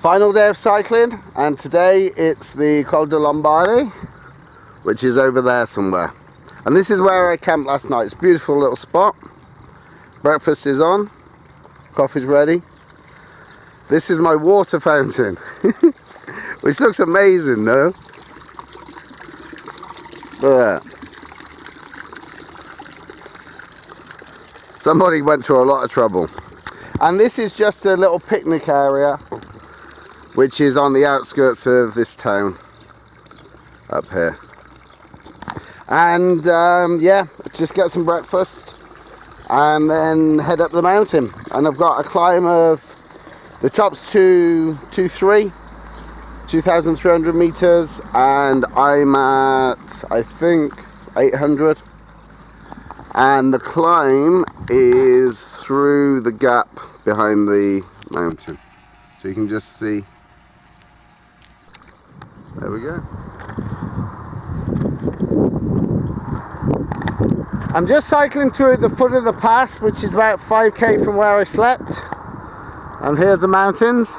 Final day of cycling, and today it's the Col de Lombarde, which is over there somewhere. And this is where I camped last night. It's a beautiful little spot. Breakfast is on, coffee's ready. This is my water fountain, which looks amazing, no? Look at that. Somebody went through a lot of trouble. And this is just a little picnic area, which is on the outskirts of this town, up here. And yeah, just get some breakfast and then head up the mountain. And I've got a climb of, the top's 2,300 meters, and I'm at, I think, 800. And the climb is through the gap behind the mountain. So you can just see. There we go. I'm just cycling through the foot of the pass, which is about 5k from where I slept. And here's the mountains.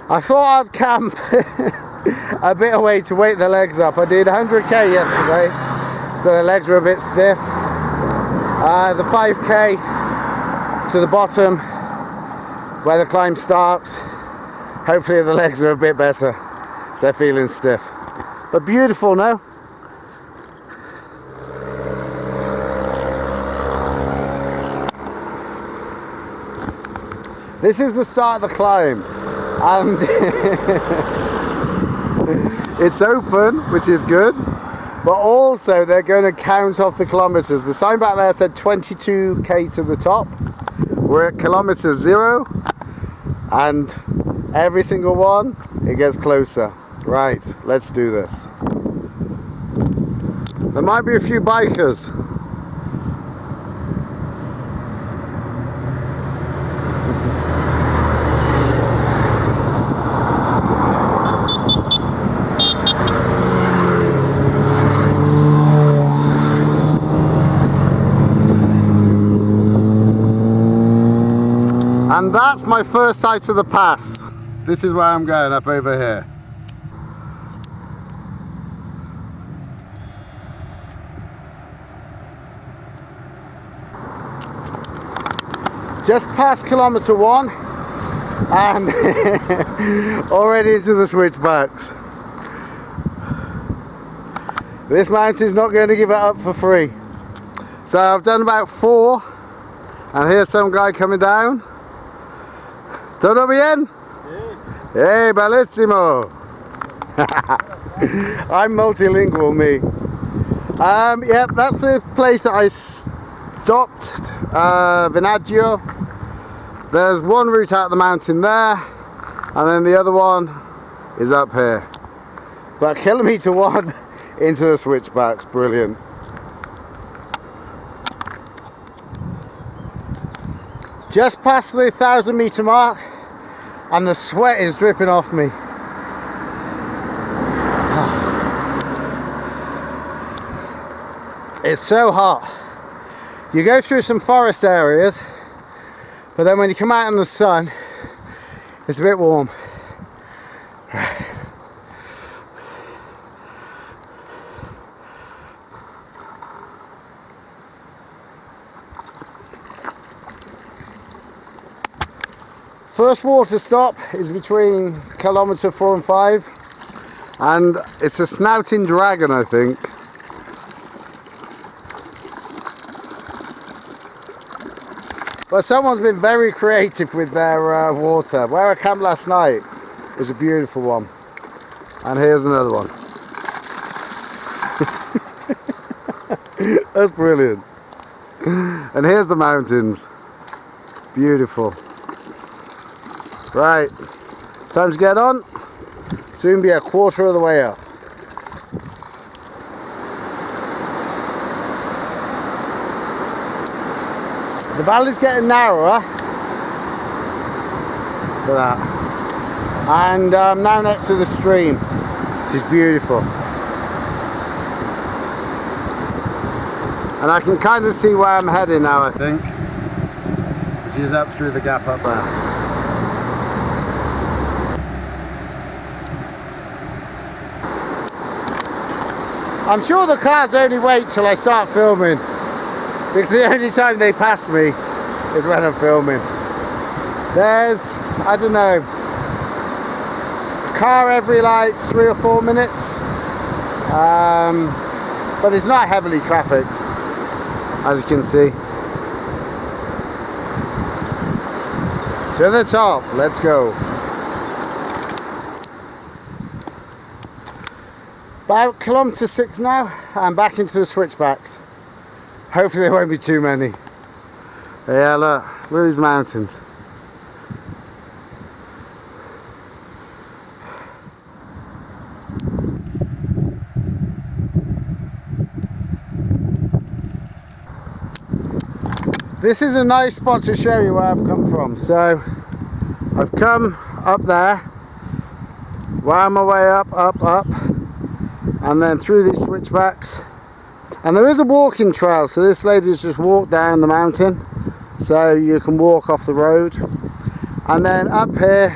I thought I'd camp a bit away to wake the legs up. I did 100k yesterday, so the legs were a bit stiff. The 5k to the bottom, where the climb starts, hopefully the legs are a bit better, so they're feeling stiff. But beautiful, no? This is the start of the climb, and it's open, which is good, but also they're going to count off the kilometers. The sign back there said 22k to the top. We're at kilometer 0, and every single one, it gets closer. Right, let's do this. There might be a few bikers. And that's my first sight of the pass. This is where I'm going, up over here. Just past kilometer 1 and already into the switchbacks. This mountain's not going to give it up for free. So I've done about 4, and here's some guy coming down. ¿Todo bien? Hey, bellissimo! I'm multilingual, me. Yep, that's the place that I stopped, Vinaggio. There's one route out the mountain there, and then the other one is up here. But kilometer 1 into the switchbacks, brilliant. Just past the 1,000 meter mark, and the sweat is dripping off me. It's so hot. You go through some forest areas, but then when you come out in the sun, it's a bit warm. First water stop is between kilometer 4 and 5, and it's a snouting dragon, I think. But someone's been very creative with their water. Where I camped last night was a beautiful one, and here's another one. That's brilliant. And here's the mountains. Beautiful. Right, time to get on. Soon be a quarter of the way up. The valley's getting narrower. Look at that. And I'm now next to the stream, which is beautiful. And I can kind of see where I'm heading now, I think, which is up through the gap up there. I'm sure the cars only wait till I start filming, because the only time they pass me is when I'm filming. There's, I don't know, a car every like 3 or 4 minutes, but it's not heavily trafficked, as you can see. To the top, let's go. About kilometre 6 now, and back into the switchbacks. Hopefully there won't be too many. Yeah, look at these mountains. This is a nice spot to show you where I've come from. So I've come up there, wound my way up, and then through these switchbacks. And there is a walking trail, so this lady's just walked down the mountain, so you can walk off the road. And then up here,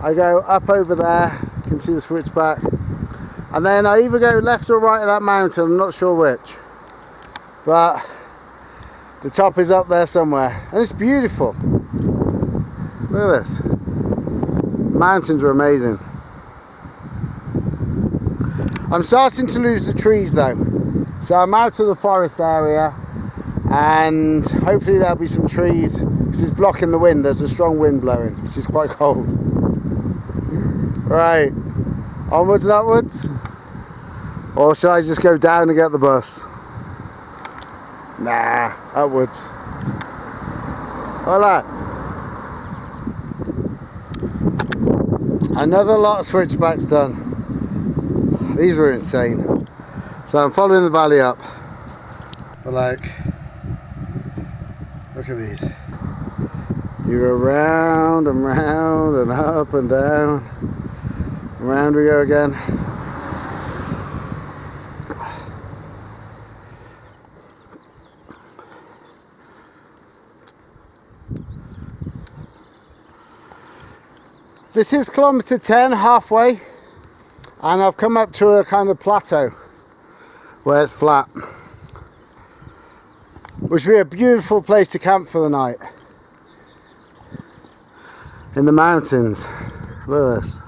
I go up over there, you can see the switchback. And then I either go left or right of that mountain, I'm not sure which. But the top is up there somewhere, and it's beautiful. Look at this. Mountains are amazing. I'm starting to lose the trees though. So I'm out of the forest area, and hopefully there'll be some trees, because it's blocking the wind. There's a strong wind blowing, which is quite cold. Right, onwards and upwards. Or shall I just go down and get the bus? Nah, upwards. Voila. Another lot of switchbacks done. These were insane. So I'm following the valley up. But like, look at these. You go round and round and up and down. And round we go again. This is kilometre 10, halfway, and I've come up to a kind of plateau where it's flat, which would be a beautiful place to camp for the night. In the mountains. Look at this.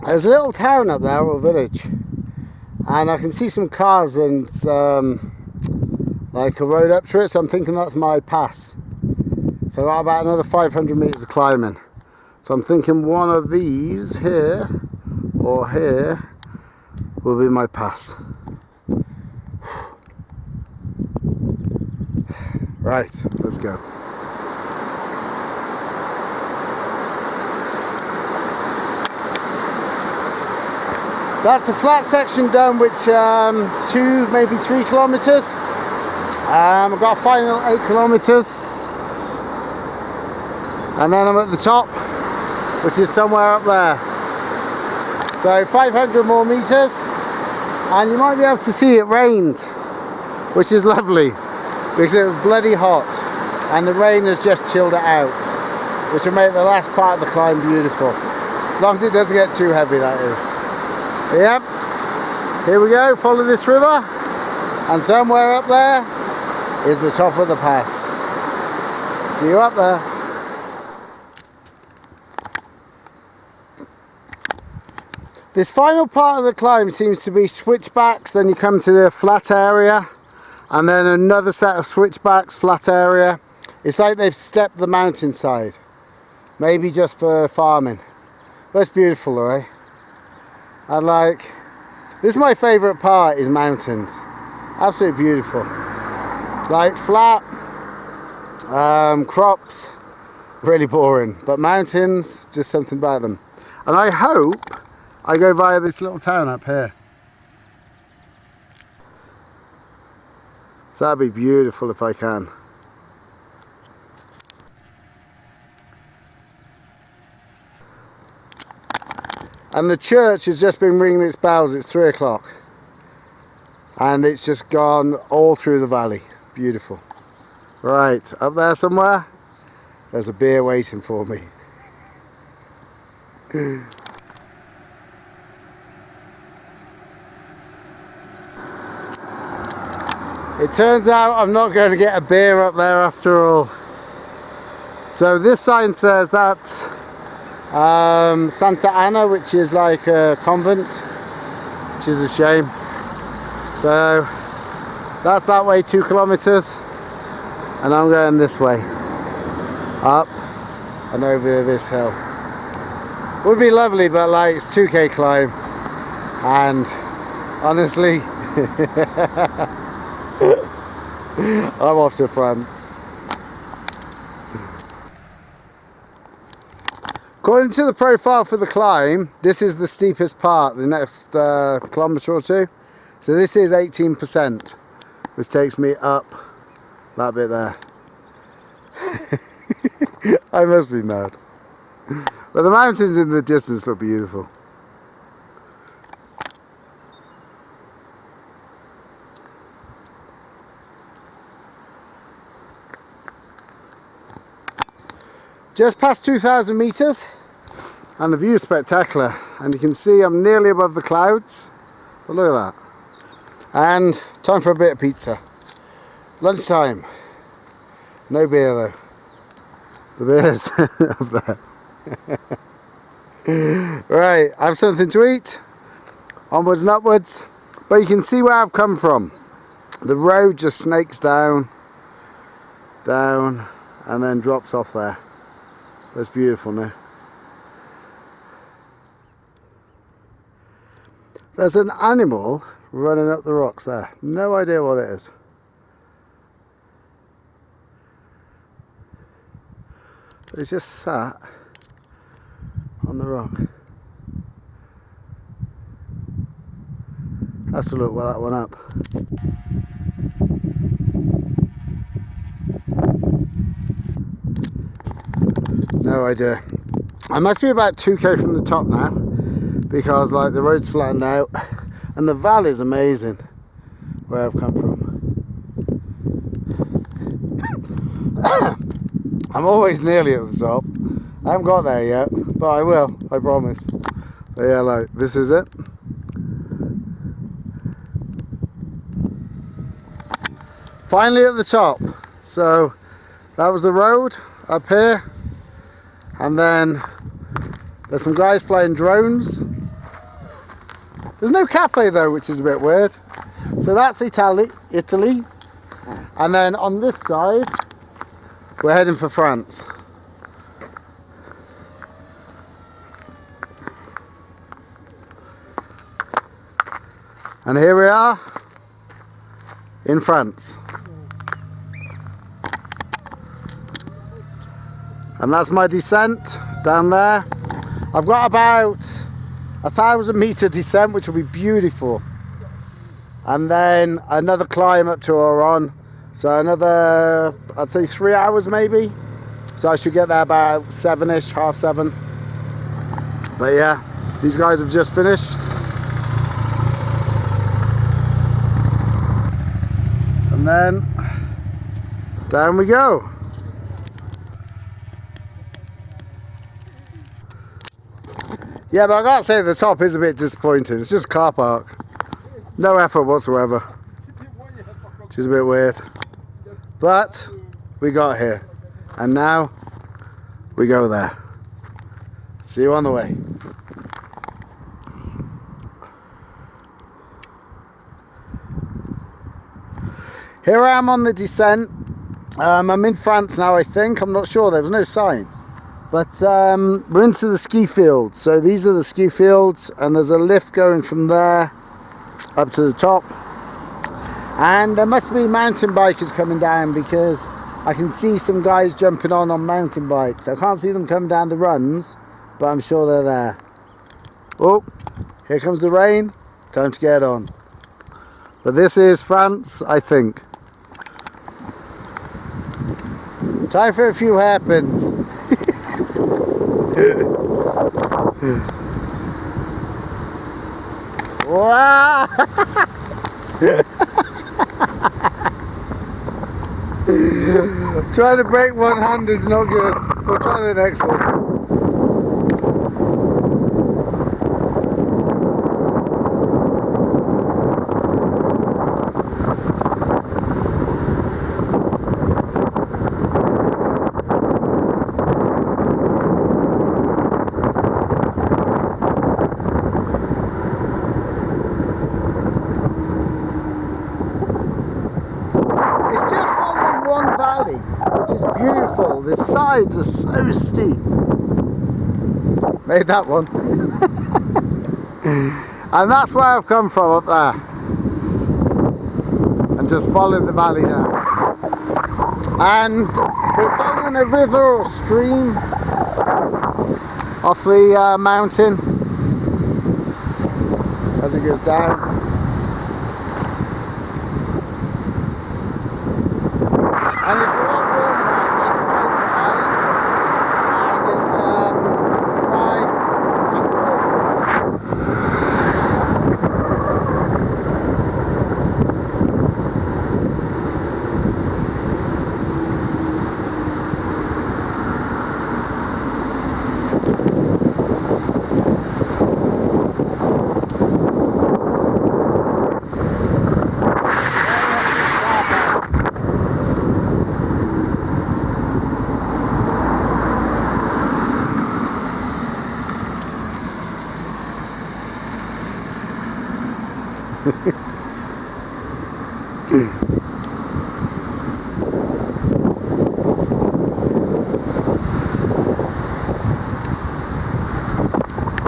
There's a little town up there, or village. And I can see some cars and like a road up to it, so I'm thinking that's my pass. So I've got about another 500 metres of climbing. So I'm thinking one of these here, or here, will be my pass. Right, let's go. That's a flat section done, which 2, maybe 3 kilometres. I've got a final 8 kilometres. And then I'm at the top, which is somewhere up there. So 500 more metres. And you might be able to see it rained, which is lovely, because it was bloody hot. And the rain has just chilled it out, which will make the last part of the climb beautiful. As long as it doesn't get too heavy, that is. Yep, here we go, follow this river, and somewhere up there is the top of the pass. See you up there. This final part of the climb seems to be switchbacks, then you come to the flat area, and then another set of switchbacks, flat area. It's like they've stepped the mountainside, maybe just for farming. But it's beautiful though, eh? And like, this is my favourite part, is mountains. Absolutely beautiful. Like flat, crops, really boring. But mountains, just something about them. And I hope I go via this little town up here. So that'd be beautiful if I can. And the church has just been ringing its bells. It's 3 o'clock. And it's just gone all through the valley. Beautiful. Right, up there somewhere there's a beer waiting for me. It turns out I'm not going to get a beer up there after all. So this sign says that's Santa Anna, which is like a convent, which is a shame. So that's that way 2 kilometers, and I'm going this way, up and over this hill. Would be lovely, but like it's 2k climb, and honestly I'm off to France. According to the profile for the climb, this is the steepest part, the next kilometre or two. So this is 18%, which takes me up that bit there. I must be mad. But the mountains in the distance look beautiful. Just past 2,000 metres, and the view is spectacular, and you can see I'm nearly above the clouds, but look at that. And time for a bit of pizza. Lunchtime. No beer though. The beer's up there. Right, I have something to eat. Onwards and upwards. But you can see where I've come from. The road just snakes down, and then drops off there. That's beautiful now. There's an animal running up the rocks there. No idea what it is. But it's just sat on the rock. Have to look that one up. No idea. I must be about 2k from the top now, because like the road's flattened out and the valley is amazing where I've come from. I'm always nearly at the top. I haven't got there yet, but I will, I promise. But yeah, like this is it. Finally at the top. So that was the road up here. And then there's some guys flying drones. There's no cafe though, which is a bit weird. So that's Italy. And then on this side, we're heading for France. And here we are in France. And that's my descent down there. I've got about 1,000 metre descent, which will be beautiful. And then another climb up to Auron. So another, I'd say 3 hours maybe. So I should get there about 7ish, 7:30. But yeah, these guys have just finished. And then down we go. Yeah, but I gotta say the top is a bit disappointing. It's just a car park. No effort whatsoever. Which is a bit weird. But we got here. And now we go there. See you on the way. Here I am on the descent. I'm in France now, I think. I'm not sure. There was no sign. But we're into the ski fields. So these are the ski fields, and there's a lift going from there up to the top. And there must be mountain bikers coming down, because I can see some guys jumping on mountain bikes. I can't see them coming down the runs, but I'm sure they're there. Oh, here comes the rain. Time to get on. But this is France, I think. Time for a few hairpins. Wow! Trying to break one hand is not good. We'll try the next one. It's just following one valley, which is beautiful. The sides are so steep. Made that one. And that's where I've come from, up there. And just following the valley down. And we're following a river or stream off the mountain as it goes down. And it's a lot warmer now, left behind, and it's dry and warm.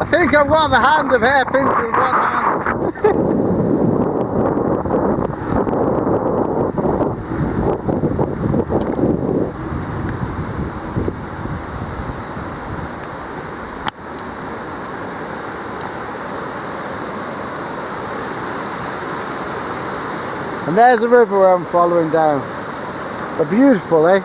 I think I've got the hand of hairpin with one hand. And there's the river I'm following down. They're beautiful, eh?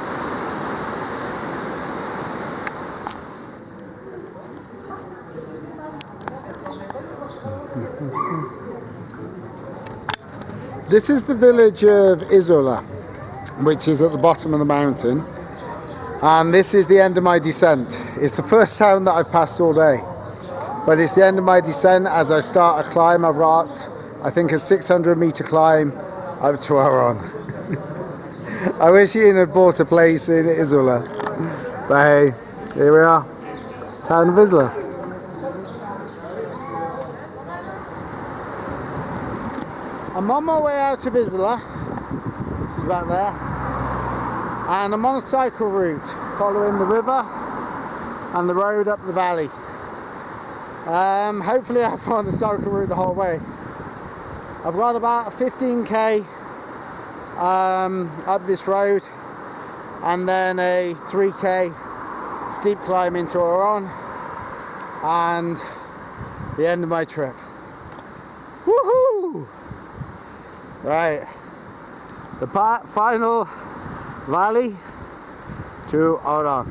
This is the village of Isola, which is at the bottom of the mountain. And this is the end of my descent. It's the first town that I've passed all day. But it's the end of my descent. As I start a climb, I've got, I think, a 600-meter climb up to Auron. I wish Ian had bought a place in Isola. But hey, here we are, town of Isola. I'm on my way out of Isola, which is about there, and I'm on a cycle route following the river and the road up the valley. Hopefully I find the cycle route the whole way. I've got about a 15k up this road, and then a 3k steep climb into Auron, and the end of my trip. Woohoo! Right, the final valley to Auron.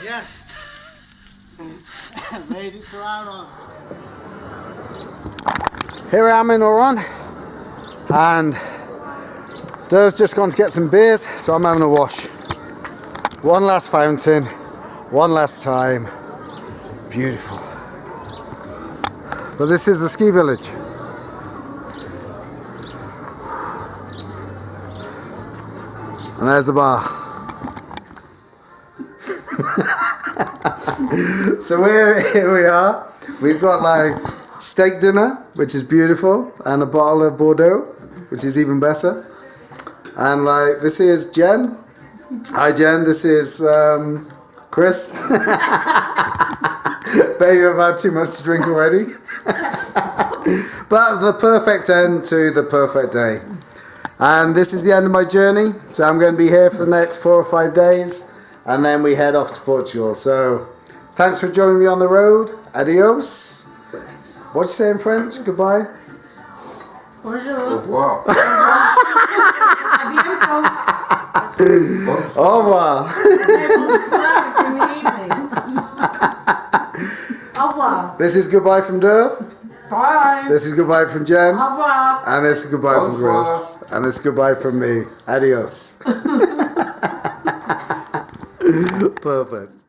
Yes, made it to Auron. Here I am in Auron, and Derv's just gone to get some beers, so I'm having a wash. One last fountain, one last time. Beautiful. But this is the ski village. And there's the bar. So here we are. We've got like steak dinner, which is beautiful, and a bottle of Bordeaux, which is even better. And like, this is Jen. Hi Jen, this is Chris. Bet you've had too much to drink already. But the perfect end to the perfect day. And this is the end of my journey. So I'm going to be here for the next 4 or 5 days. And then we head off to Portugal. So thanks for joining me on the road. Adios. What do you say in French? Goodbye. Bonjour. Au revoir. À bientôt. Au revoir. Bonsoir, it's in the evening. Au revoir. This is goodbye from Derv. Bye. This is goodbye from Jen. Au revoir. And this is goodbye from Bonsoir. Chris. And this is goodbye from me. Adios. Perfect.